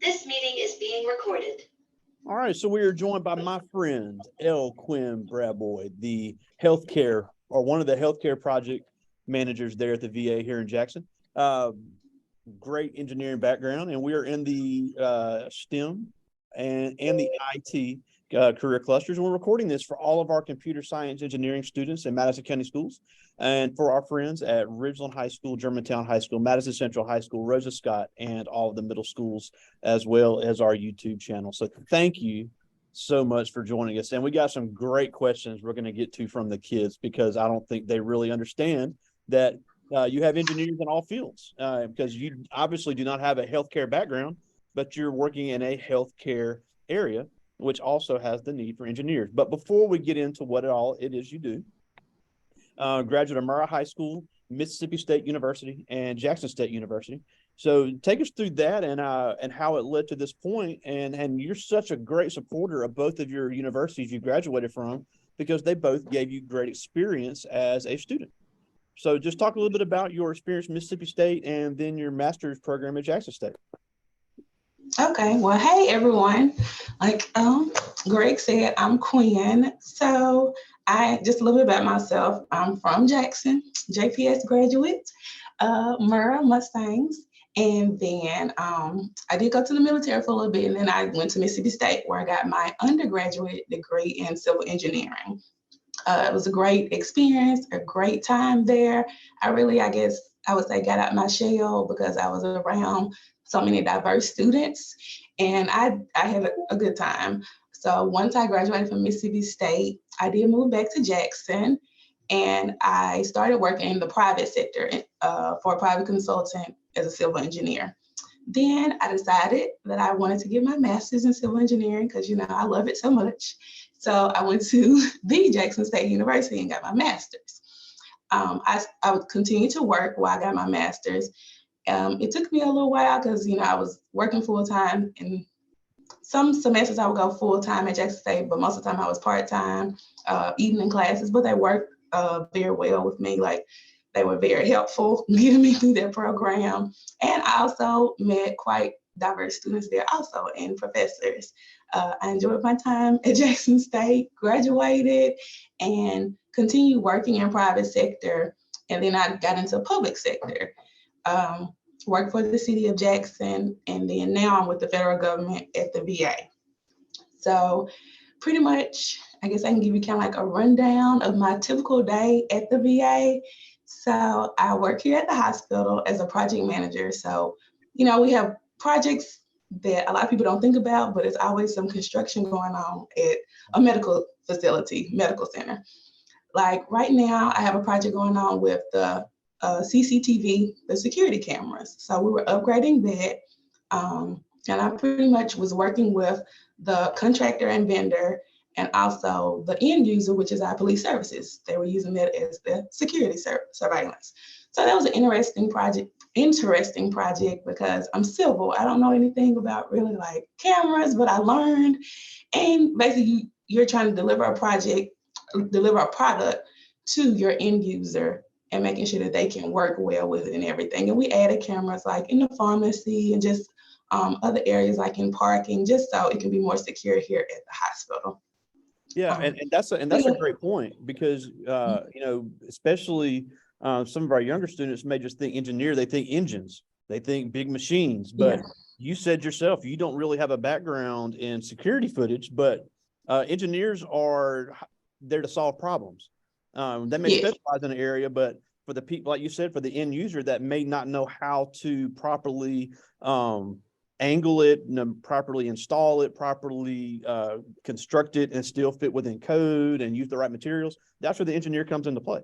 This meeting is being recorded. All right, so we are joined by my friend, Quinn Braboy, the healthcare or one of the healthcare project managers there at the VA here in Jackson. Great engineering background, and we are in the STEM and the IT career clusters. And we're recording this for all of our computer science engineering students in Madison County Schools, and for our friends at Ridgeland High School, Germantown High School, Madison Central High School, Rosa Scott, and all of the middle schools, as well as our YouTube channel. So thank you so much for joining us. And we got some great questions we're going to get to from the kids, because I don't think they really understand that you have engineers in all fields, because you obviously do not have a healthcare background, but you're working in a healthcare area, which also has the need for engineers. But before we get into what all it is you do, graduate of Murrah High School, Mississippi State University, and Jackson State University. So take us through that and how it led to this point. And you're such a great supporter of both of your universities you graduated from, because they both gave you great experience as a student. So just talk a little bit about your experience at Mississippi State and then your master's program at Jackson State. Okay, well, hey everyone. Like Greg said, I'm Quinn. So just a little bit about myself. I'm from Jackson, JPS graduate, Murrah Mustangs. And then I did go to the military for a little bit, and then I went to Mississippi State, where I got my undergraduate degree in civil engineering. It was a great experience, a great time there. I guess I would say, got out my shell, because I was around so many diverse students, and I had a good time. So once I graduated from Mississippi State, I did move back to Jackson, and I started working in the private sector for a private consultant as a civil engineer. Then I decided that I wanted to get my master's in civil engineering, because I love it so much. So I went to the Jackson State University and got my master's. I would continue to work while I got my master's. It took me a little while, because I was working full time. And some semesters I would go full time at Jackson State, but most of the time I was part time, evening classes. But they worked very well with me. Like, they were very helpful getting me through their program. And I also met quite diverse students there also, and professors. I enjoyed my time at Jackson State, graduated, and continued working in private sector. And then I got into public sector, worked for the city of Jackson, and then now I'm with the federal government at the VA. So pretty much, I guess I can give you kind of like a rundown of my typical day at the VA. So I work here at the hospital as a project manager. So, we have projects that a lot of people don't think about, but it's always some construction going on at a medical facility, medical center. Like right now, I have a project going on with the CCTV, the security cameras. So we were upgrading that. And I pretty much was working with the contractor and vendor, and also the end user, which is our police services. They were using that as the security surveillance. So that was an interesting project because I'm civil. I don't know anything about really like cameras, but I learned. And basically you're trying to deliver a product to your end user and making sure that they can work well with it and everything. And we added cameras like in the pharmacy and just other areas like in parking, just so it can be more secure here at the hospital. Yeah, and that's a great point, because especially some of our younger students may just think engineer, they think engines, they think big machines, but you said yourself you don't really have a background in security footage, but engineers are there to solve problems. They may specialize in an area, but for the people, like you said, for the end user that may not know how to properly angle it, properly install it, properly construct it, and still fit within code and use the right materials, that's where the engineer comes into play.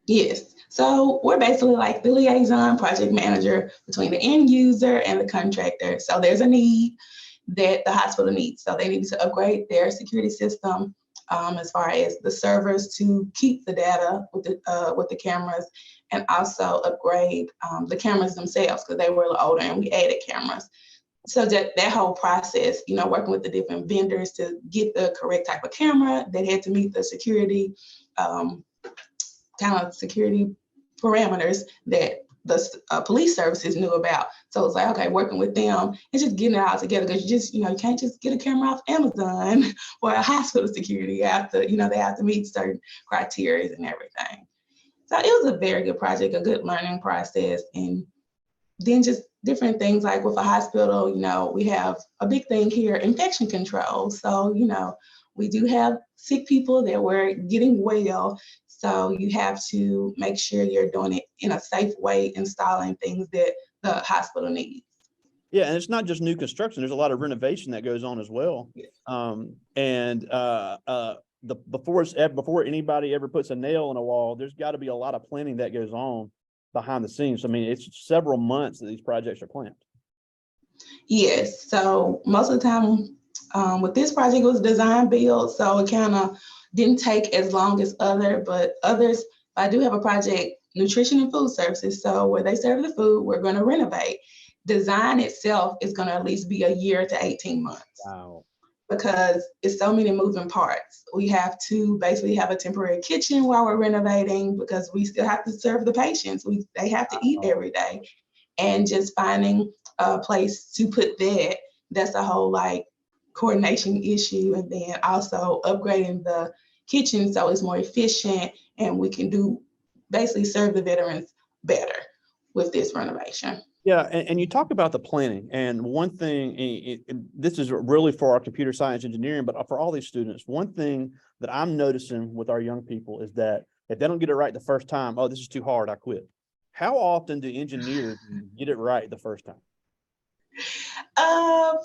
Yes. So we're basically like the liaison project manager between the end user and the contractor. So there's a need that the hospital needs. So they need to upgrade their security system as far as the servers to keep the data with the cameras, and also upgrade the cameras themselves, because they were a little older and we added cameras. So that whole process, working with the different vendors to get the correct type of camera that had to meet the security kind of security parameters that the police services knew about. So it's like, okay, working with them and just getting it all together, because you can't just get a camera off Amazon or a hospital security. You have to, they have to meet certain criteria and everything. So it was a very good project, a good learning process. And then just different things like with a hospital, we have a big thing here, infection control. So, we do have sick people that were getting well. So you have to make sure you're doing it in a safe way, installing things that the hospital needs. Yeah, and it's not just new construction. There's a lot of renovation that goes on as well. Yes. Before anybody ever puts a nail in a wall, there's got to be a lot of planning that goes on behind the scenes. I mean, it's several months that these projects are planned. Yes. So most of the time with this project, it was design build. So it kind of didn't take as long as others. I do have a project, nutrition and food services. So where they serve the food, we're going to renovate. Design itself is going to at least be a year to 18 months. Wow. Because it's so many moving parts. We have to basically have a temporary kitchen while we're renovating, because we still have to serve the patients. They have to eat every day. And just finding a place to put that's a whole coordination issue. And then also upgrading the kitchen so it's more efficient and we can basically serve the veterans better with this renovation. Yeah, and you talk about the planning, and one thing, this is really for our computer science engineering, but for all these students, one thing that I'm noticing with our young people is that if they don't get it right the first time, oh, this is too hard, I quit. How often do engineers get it right the first time?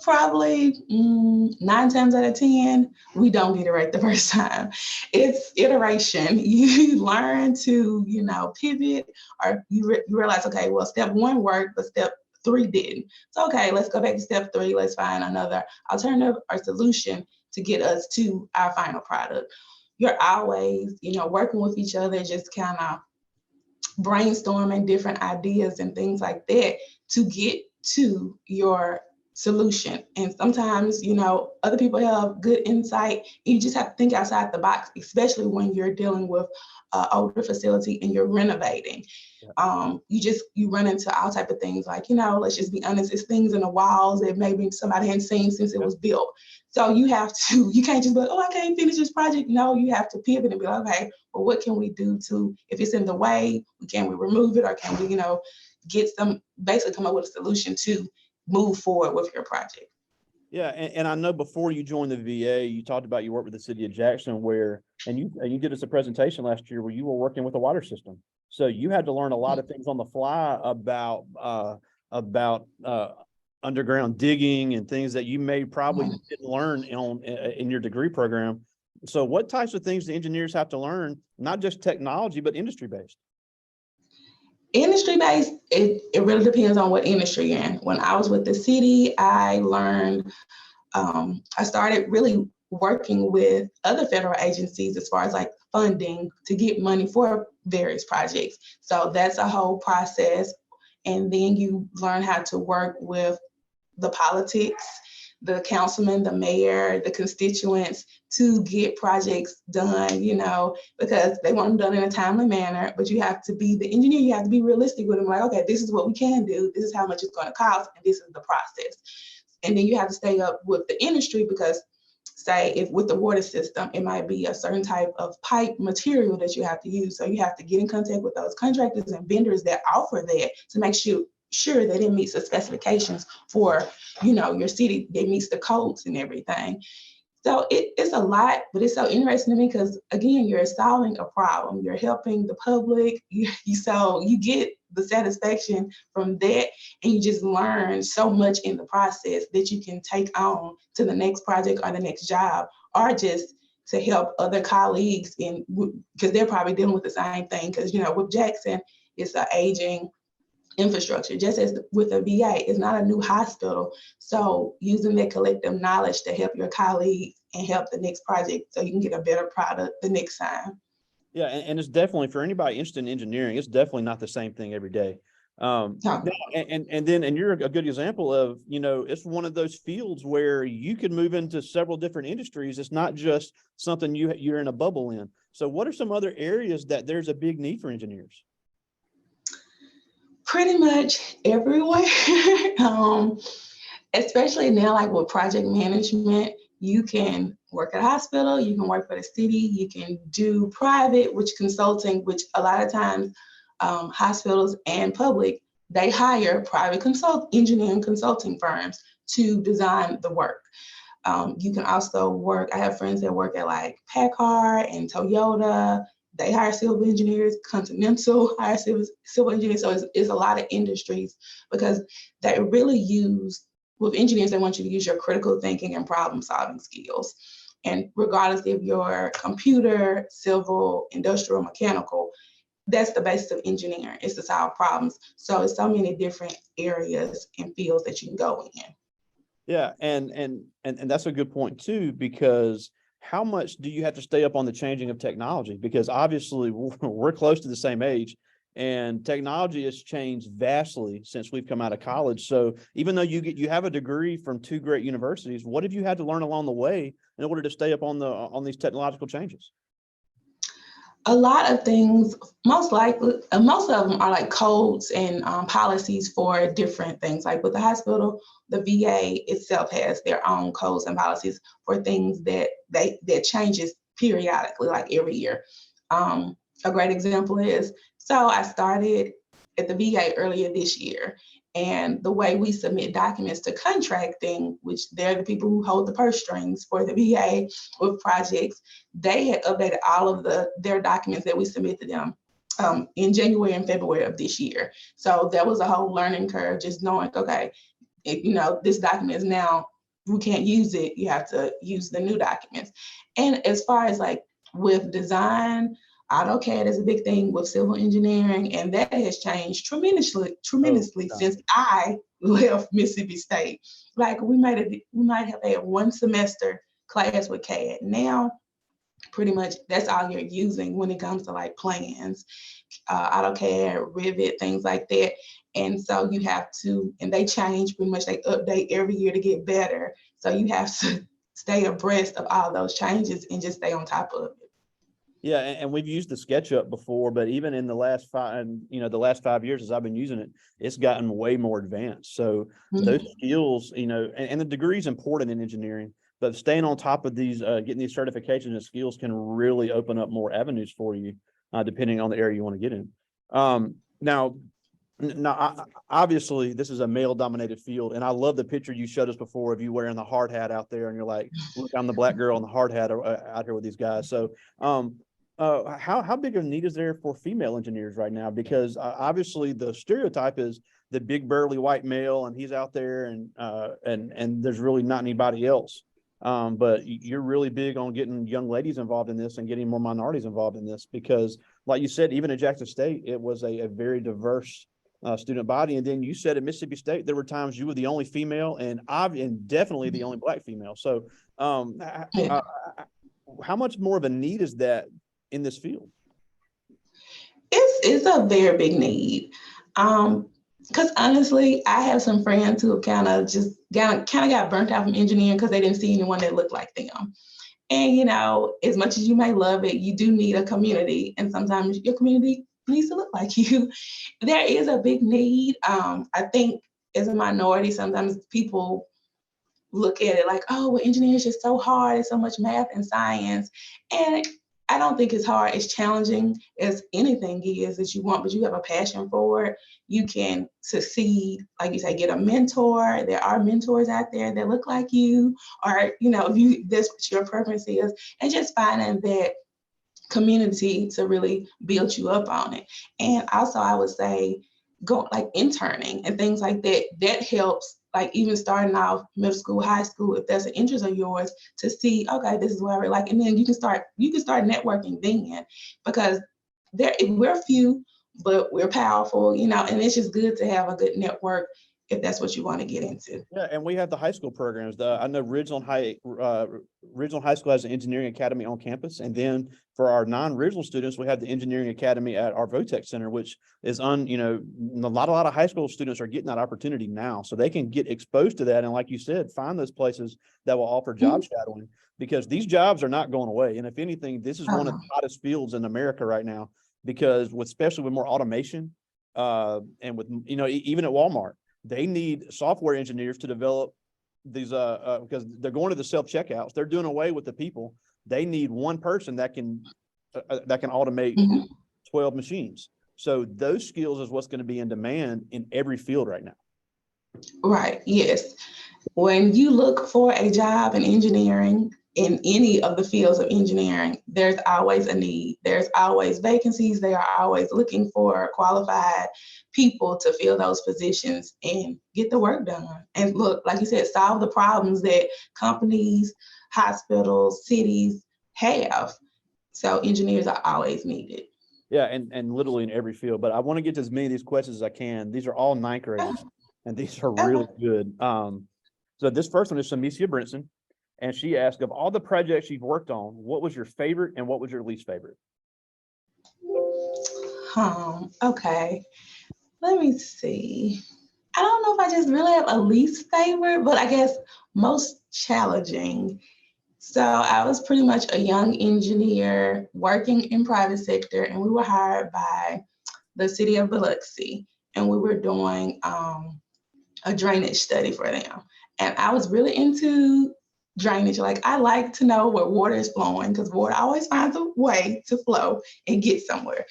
Probably 9 times out of 10, we don't get it right the first time. It's iteration. You learn to, pivot, or you realize, okay, well, step 1 worked, but step 3 didn't. So, okay, let's go back to step 3. Let's find another alternative or solution to get us to our final product. You're always, working with each other, just kind of brainstorming different ideas and things like that to get to your solution. And sometimes, other people have good insight. You just have to think outside the box, especially when you're dealing with an older facility and you're renovating. You run into all type of things like, let's just be honest, it's things in the walls that maybe somebody hadn't seen since it was built. So you can't just be like, oh, I can't finish this project. No, you have to pivot and be like, okay, well, what can we do if it's in the way, can we remove it, or can we, basically come up with a solution to move forward with your project. Yeah, and I know before you joined the VA, you talked about you worked with the city of Jackson, and you did us a presentation last year where you were working with the water system. So you had to learn a lot of things on the fly about underground digging and things that you may probably didn't learn in your degree program. So what types of things do engineers have to learn, not just technology, but industry-based? Industry-based, it really depends on what industry you're in. When I was with the city, I learned, I started really working with other federal agencies as far as funding to get money for various projects. So that's a whole process. And then you learn how to work with the politics, the councilman, the mayor, the constituents to get projects done, because they want them done in a timely manner. But you have to be the engineer, you have to be realistic with them. Like, okay, this is what we can do. This is how much it's going to cost. And this is the process. And then you have to stay up with the industry, because say if with the water system, it might be a certain type of pipe material that you have to use. So you have to get in contact with those contractors and vendors that offer that to make sure that it meets the specifications for, your city, that meets the codes and everything. So it's a lot, but it's so interesting to me because, again, you're solving a problem. You're helping the public. So you get the satisfaction from that, and you just learn so much in the process that you can take on to the next project or the next job, or just to help other colleagues because they're probably dealing with the same thing. Because, with Jackson, it's an aging infrastructure, just as with a VA, it's not a new hospital. So using that collective knowledge to help your colleagues and help the next project so you can get a better product the next time. Yeah, and it's definitely, for anybody interested in engineering, it's definitely not the same thing every day. And you're a good example of, it's one of those fields where you could move into several different industries. It's not just something you're in a bubble in. So what are some other areas that there's a big need for engineers? Pretty much everywhere. um, Especially now, like with project management, you can work at a hospital, you can work for the city, you can do private, which consulting, which a lot of times hospitals and public, they hire private engineering consulting firms to design the work. You can also work, I have friends that work at like Packard and Toyota. They hire civil engineers, Continental hire civil engineers. So it's a lot of industries because they really use, with engineers, they want you to use your critical thinking and problem solving skills. And regardless if you're computer, civil, industrial, mechanical, that's the basis of engineering, is to solve problems. So it's so many different areas and fields that you can go in. Yeah, and that's a good point too, because how much do you have to stay up on the changing of technology? Because obviously we're close to the same age, and technology has changed vastly since we've come out of college. So even though you have a degree from two great universities, what have you had to learn along the way in order to stay up on these technological changes? A lot of things, most likely, most of them are like codes and policies for different things. Like with the hospital, the VA itself has their own codes and policies for things that changes periodically, like every year. A great example is, so I started at the VA earlier this year, and the way we submit documents to contracting, which they're the people who hold the purse strings for the VA with projects, they had updated all of their documents that we submit to them in January and February of this year. So that was a whole learning curve, just knowing, okay, this document is now, we can't use it. You have to use the new documents. And as far as like with design, AutoCAD is a big thing with civil engineering, and that has changed tremendously since I left Mississippi State. Like we might have had one semester class with CAD. Now, pretty much that's all you're using when it comes to like plans, AutoCAD, Rivet, things like that. And so you have to, and they change pretty much, they update every year to get better. So you have to stay abreast of all those changes and just stay on top of it. Yeah, and we've used the SketchUp before, but even in the last the last 5 years as I've been using it, it's gotten way more advanced. So those skills, and the degree is important in engineering, but staying on top of these, getting these certifications and skills can really open up more avenues for you, depending on the area you want to get in. Now, obviously, this is a male-dominated field, and I love the picture you showed us before of you wearing the hard hat out there, and you're like, "Look, I'm the black girl in the hard hat out here with these guys." So, how big of a need is there for female engineers right now? Because obviously the stereotype is the big burly white male, and he's out there, and there's really not anybody else. But you're really big on getting young ladies involved in this and getting more minorities involved in this, because like you said, even at Jackson State, it was a very diverse student body. And then you said at Mississippi State, there were times you were the only female and definitely the only black female. So how much more of a need is that in this field? It's a very big need. Because honestly, I have some friends who have kind of got burnt out from engineering because they didn't see anyone that looked like them. And as much as you may love it, you do need a community, and sometimes your community needs to look like you. There is a big need. I think as a minority, sometimes people look at it like, oh, well, engineering is just so hard. It's so much math and science. And I don't think it's hard. It's challenging as anything is that you want, but you have a passion for it. You can succeed. Like you say, get a mentor. There are mentors out there that look like you, or, if that's what your preference is, and just finding that community to really build you up on it. And also I would say go like interning and things like that. That helps, like even starting off middle school, high school, if that's an interest of yours, to see, okay, this is what I really like. And then you can start networking then, because we're few, but we're powerful, and it's just good to have a good network if that's what you want to get into. Yeah, and we have the high school programs. I know Ridgeland High School has an engineering academy on campus, and then for our non-Ridgeland students, we have the engineering academy at our Votech Center, which is a lot of high school students are getting that opportunity now, so they can get exposed to that, and like you said, find those places that will offer job shadowing, because these jobs are not going away, and if anything, this is one of the hottest fields in America right now, because especially with more automation. and with, even at Walmart, they need software engineers to develop these, because they're going to the self-checkouts. They're doing away with the people. They need one person that can automate 12 machines. So those skills is what's going to be in demand in every field right now. Right. Yes. When you look for a job in engineering, in any of the fields of engineering, there's always a need. There's always vacancies. They are always looking for qualified people to fill those positions and get the work done. And look, like you said, solve the problems that companies, hospitals, cities have. So engineers are always needed. Yeah, and literally in every field. But I want to get to as many of these questions as I can. These are all ninth graders, and these are really good. So this first one is Samicia Brinson, and she asked, of all the projects you've worked on, what was your favorite and what was your least favorite? Okay, let me see. I don't know if I just really have a least favorite, but I guess most challenging. So I was pretty much a young engineer working in private sector, and we were hired by the city of Biloxi, and we were doing a drainage study for them. And I was really into drainage. Like, I like to know where water is flowing, because water always finds a way to flow and get somewhere.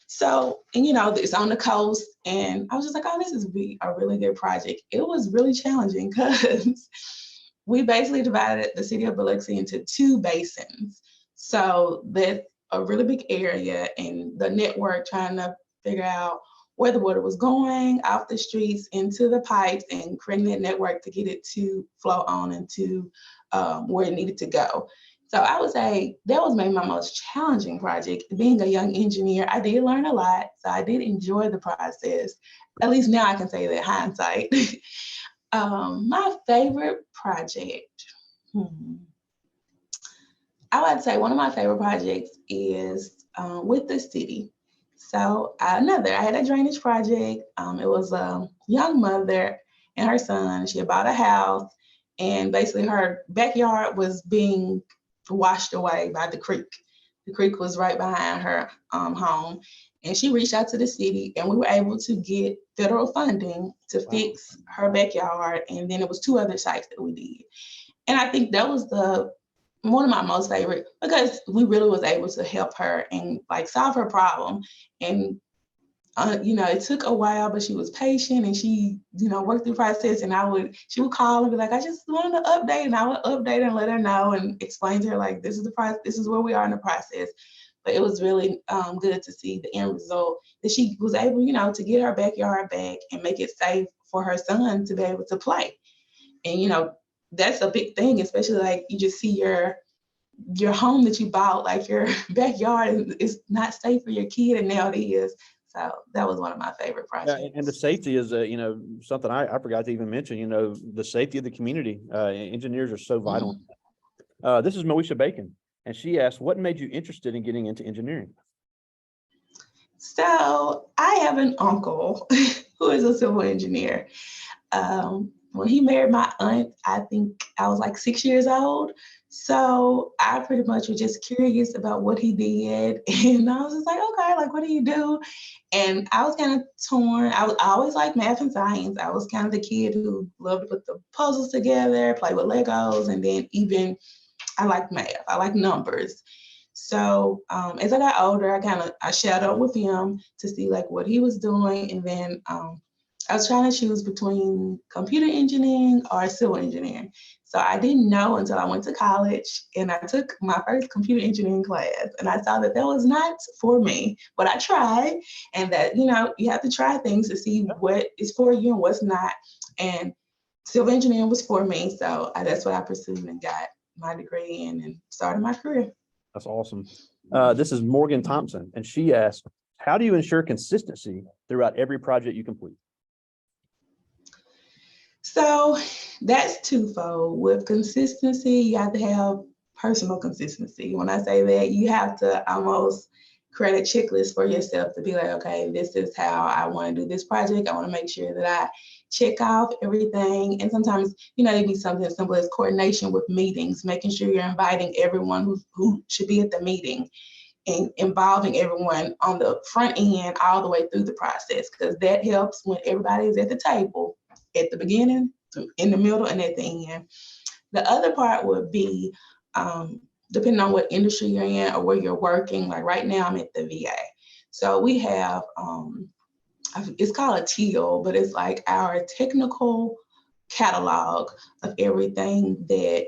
So, and it's on the coast, and I was just like, oh, this is a really good project. It was really challenging because we basically divided the city of Biloxi into 2 basins. So that's a really big area, and the network trying to figure out where the water was going off the streets into the pipes and creating that network to get it to flow on into where it needed to go. So I would say that was maybe my most challenging project. Being a young engineer, I did learn a lot. So I did enjoy the process. At least now I can say that, hindsight. My favorite project, I would say one of my favorite projects is with the city. So I had a drainage project. It was a young mother and her son. She had bought a house, and basically her backyard was being washed away by the creek. The creek was right behind her home, and she reached out to the city, and we were able to get federal funding to fix her backyard. And then it was 2 other sites that we did. And I think that was one of my most favorite, because we really was able to help her and solve her problem. And it took a while, but she was patient, and she worked through the process. And she would call and be like, I just wanted to update, and I would update and let her know and explain to her, like, this is the process, this is where we are in the process. But it was really good to see the end result, that she was able to get her backyard back and make it safe for her son to be able to play. And that's a big thing, especially you just see your home that you bought, your backyard is not safe for your kid, and now it is. So that was one of my favorite projects. Yeah, and the safety is, something I forgot to even mention. The safety of the community. Engineers are so vital. This is Moesha Bacon, and she asked, "What made you interested in getting into engineering?" So I have an uncle who is a civil engineer. When he married my aunt, I think I was 6 years old. So I pretty much was just curious about what he did. And I was just like, okay, what do you do? And I was kind of torn. I always liked math and science. I was kind of the kid who loved to put the puzzles together, play with Legos, and then even I liked math. I like numbers. So as I got older, I shadowed with him to see what he was doing. And then I was trying to choose between computer engineering or civil engineering. So I didn't know until I went to college, and I took my first computer engineering class, and I saw that was not for me, but I tried, and that, you have to try things to see what is for you and what's not. And civil engineering was for me. So that's what I pursued and got my degree in and started my career. That's awesome. This is Morgan Thompson, and she asked, how do you ensure consistency throughout every project you complete? So that's twofold. With consistency, you have to have personal consistency. When I say that, you have to almost create a checklist for yourself to be like, okay, this is how I want to do this project. I want to make sure that I check off everything. And sometimes, it'd be something as simple as coordination with meetings, making sure you're inviting everyone who should be at the meeting. and involving everyone on the front end all the way through the process, because that helps when everybody is at the table at the beginning, in the middle, and at the end. The other part would be, depending on what industry you're in or where you're working. Like right now, I'm at the VA. So we have, it's called a TEAL, but it's like our technical catalog of everything that,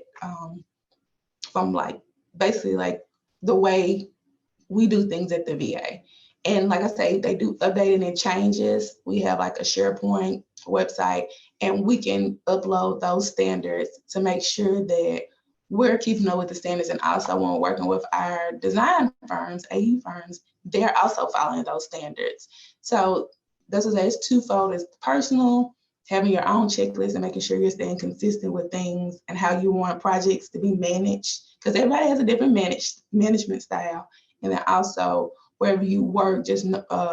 from like, basically like the way we do things at the VA. And like I say, they do updating and changes. We have like a SharePoint website, and we can upload those standards to make sure that we're keeping up with the standards. And also when we're working with our design firms, AE firms, they're also following those standards. So this is, it's twofold. It's personal, having your own checklist and making sure you're staying consistent with things and how you want projects to be managed, because everybody has a different management style. And then also wherever you work, just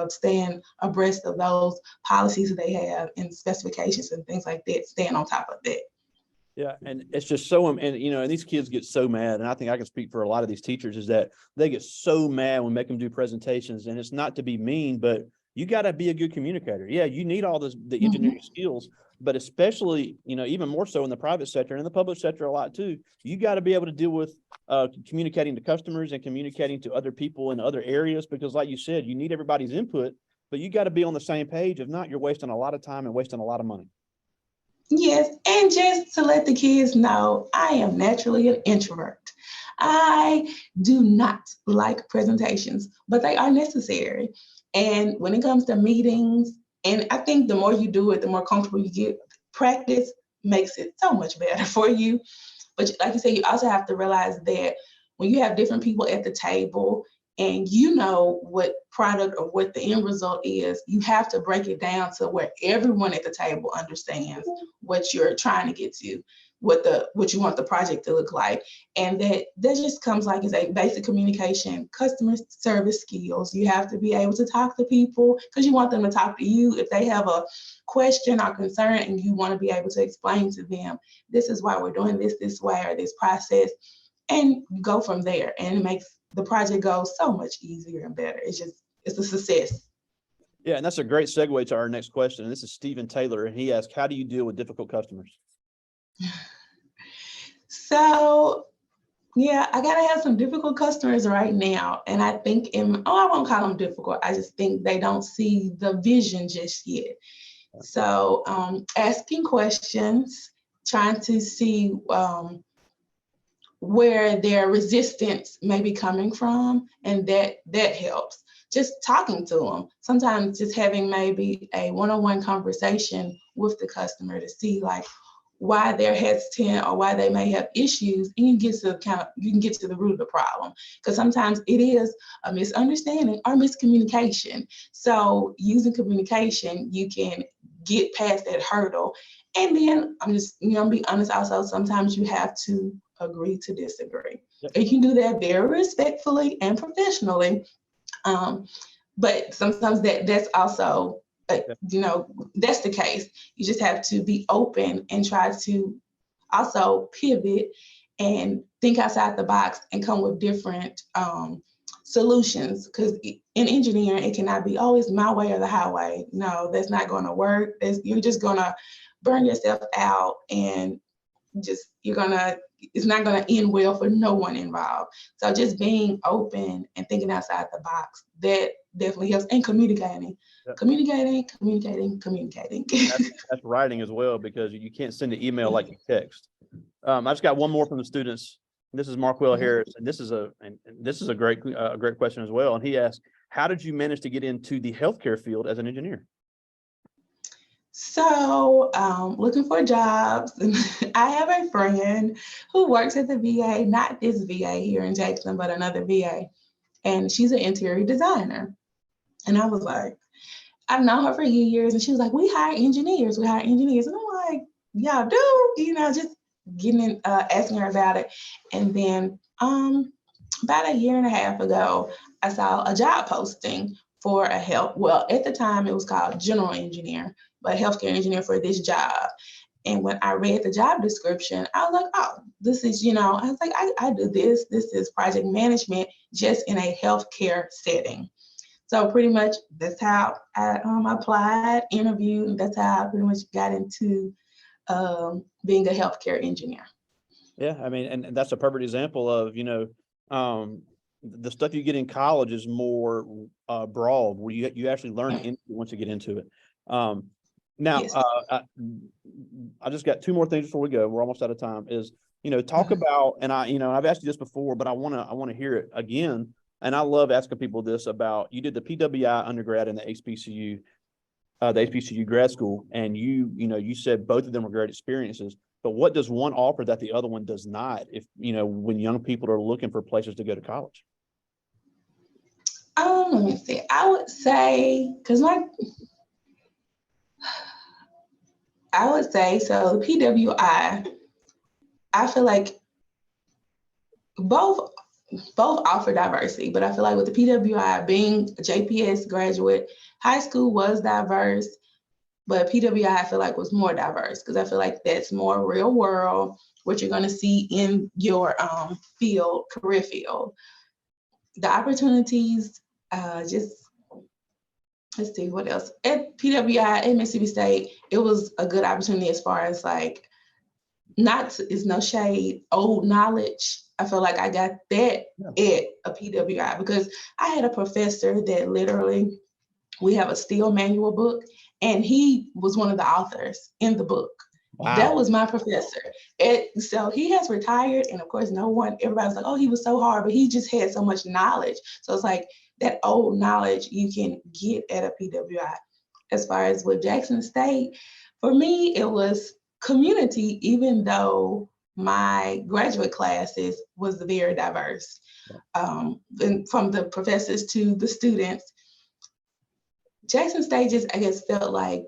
staying abreast of those policies that they have and specifications and things like that, staying on top of that. Yeah, and it's just so, and you know, and these kids get so mad, and I think I can speak for a lot of these teachers, is that they get so mad when we make them do presentations, and it's not to be mean, but you got to be a good communicator. Yeah, you need all the engineering skills, but especially, you know, even more so in the private sector and in the public sector a lot too, you got to be able to deal with communicating to customers and communicating to other people in other areas, because like you said, you need everybody's input, but you got to be on the same page. If not, you're wasting a lot of time and wasting a lot of money. Yes, and just to let the kids know, I am naturally an introvert. I do not like presentations, but they are necessary. And when it comes to meetings, and I think the more you do it, the more comfortable you get. Practice makes it so much better for you. But like you said, you also have to realize that when you have different people at the table and you know what product or what the end result is, you have to break it down to where everyone at the table understands what you're trying to get to, what you want the project to look like. And that just comes like as a basic communication, customer service skills. You have to be able to talk to people because you want them to talk to you. If they have a question or concern and you want to be able to explain to them, this is why we're doing this way or this process, and go from there. And it makes the project go so much easier and better. It's a success. Yeah, and that's a great segue to our next question. And this is Stephen Taylor, and he asked, how do you deal with difficult customers? So, yeah, I gotta have some difficult customers right now. And I think, I won't call them difficult. I just think they don't see the vision just yet. So asking questions, trying to see where their resistance may be coming from, and that helps. Just talking to them. Sometimes just having maybe a one-on-one conversation with the customer to see like why they're hesitant or why they may have issues, and you can get to the root of the problem. Because sometimes it is a misunderstanding or miscommunication. So using communication, you can get past that hurdle. And then I'm just, be honest also, sometimes you have to agree to disagree. Yep. You can do that very respectfully and professionally. But sometimes that's also, that's the case. You just have to be open and try to also pivot and think outside the box and come with different solutions. Because in engineering, it cannot be, oh, it's my way or the highway. No, that's not going to work. You're just going to burn yourself out, and it's not going to end well for no one involved. So just being open and thinking outside the box, that definitely helps. And communicating. Yep. Communicating. That's writing as well, because you can't send an email like you text. I just got one more from the students. This is Markwell Harris, and this is a great question as well. And he asked, how did you manage to get into the healthcare field as an engineer? So looking for jobs. I have a friend who works at the VA, not this VA here in Jackson, but another VA. And she's an interior designer. And I was like, I've known her for years. And she was like, we hire engineers. And I'm like, y'all do? Just asking her about it. And then about a year and a half ago, I saw a job posting for at the time it was called general engineer, but healthcare engineer for this job. And when I read the job description, I was like, oh, this is, I was like, I do this. This is project management just in a healthcare setting. So pretty much that's how I applied, interviewed, and that's how I pretty much got into being a healthcare engineer. Yeah, I mean, and that's a perfect example of, the stuff you get in college is more broad, where you actually learn once you get into it. Now, Yes. I just got two more things before we go. We're almost out of time. Is talk about, and I've asked you this before, but I want to hear it again. And I love asking people this about, you did the PWI undergrad and the HBCU grad school, and you said both of them were great experiences. But what does one offer that the other one does not? If when young people are looking for places to go to college. Let me see. I would say, I would say, so the PWI, I feel like both offer diversity, but I feel like with the PWI, being a JPS graduate, high school was diverse, but PWI I feel like was more diverse because I feel like that's more real world, what you're going to see in your career field. The opportunities, let's see what else. At PWI at Mississippi State, it was a good opportunity as far as like, is no shade, old knowledge. I feel like I got that at a PWI because I had a professor that literally, we have a steel manual book, and he was one of the authors in the book. Wow. That was my professor. So he has retired, and of course, everybody's like, oh, he was so hard, but he just had so much knowledge. So it's like that old knowledge you can get at a PWI. As far as with Jackson State, for me, it was community, even though my graduate classes was very diverse. And from the professors to the students, Jackson State just, I guess, felt like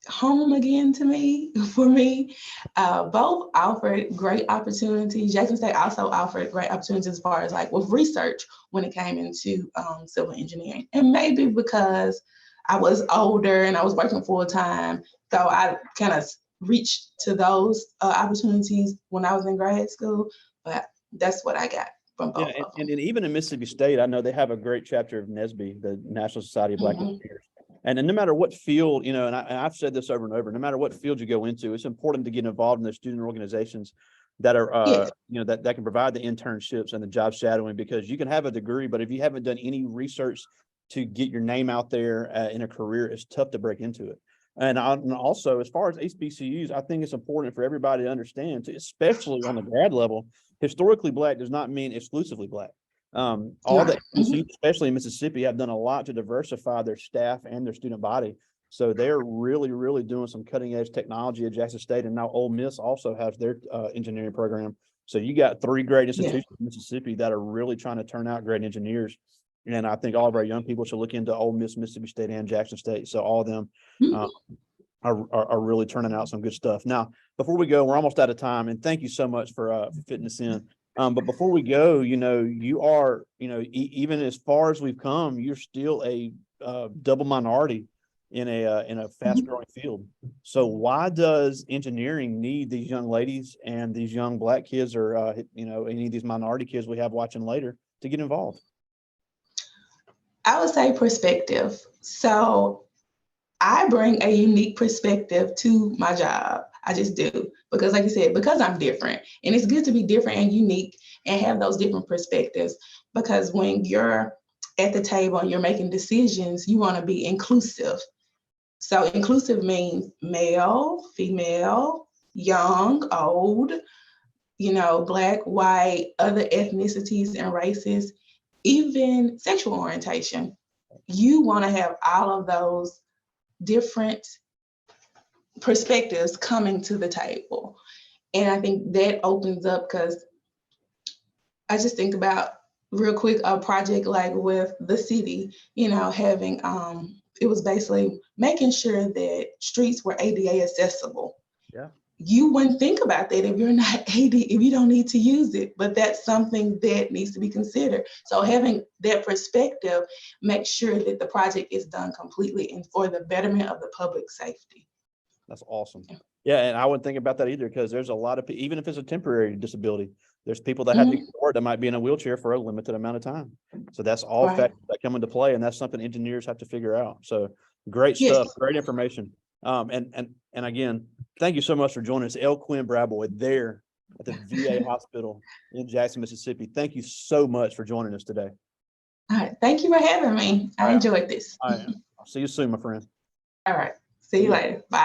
home again to me, for me. Both offered great opportunities. Jackson State also offered great opportunities as far as like with research when it came into civil engineering. And maybe because I was older and I was working full time, so I kind of reached to those opportunities when I was in grad school, but that's what I got from both of them. And even in Mississippi State, I know they have a great chapter of NSBE, the National Society of Black Engineers. And no matter what field, and I've said this over and over, no matter what field you go into, it's important to get involved in the student organizations that are, that can provide the internships and the job shadowing, because you can have a degree, but if you haven't done any research to get your name out there in a career, it's tough to break into it. And also, as far as HBCUs, I think it's important for everybody to understand, especially on the grad level, historically Black does not mean exclusively Black. All the HBCUs, especially in Mississippi, have done a lot to diversify their staff and their student body. So they're really, really doing some cutting edge technology at Jackson State. And now Ole Miss also has their engineering program. So you got three great institutions in Mississippi that are really trying to turn out great engineers. And I think all of our young people should look into Ole Miss, Mississippi State, and Jackson State. So all of them are really turning out some good stuff. Now, before we go, we're almost out of time. And thank you so much for fitting us in. But before we go, you are, even as far as we've come, you're still a double minority in a fast growing field. So why does engineering need these young ladies and these young Black kids, or any of these minority kids we have watching later, to get involved? I would say perspective. So I bring a unique perspective to my job. I just do. Because like you said, because I'm different. And it's good to be different and unique and have those different perspectives. Because when you're at the table and you're making decisions, you want to be inclusive. So inclusive means male, female, young, old, Black, white, other ethnicities and races, even sexual orientation. You want to have all of those different perspectives coming to the table. And I think that opens up, because I just think about real quick a project like with the city, having it was basically making sure that streets were ADA accessible. Yeah. You wouldn't think about that if you're not ADA, if you don't need to use it, but that's something that needs to be considered. So having that perspective makes sure that the project is done completely and for the betterment of the public safety. That's awesome. Yeah, and I wouldn't think about that either, because there's a lot of even if it's a temporary disability, there's people that have to get to work that might be in a wheelchair for a limited amount of time. So that's all Right. factors that come into play, and that's something engineers have to figure out. So great Yes. stuff, great information. And again, thank you so much for joining us, L. Quinn Braboy, there at the VA hospital in Jackson, Mississippi. Thank you so much for joining us today. All right. Thank you for having me. I enjoyed this. All right. I'll see you soon, my friend. All right. See you later. Bye.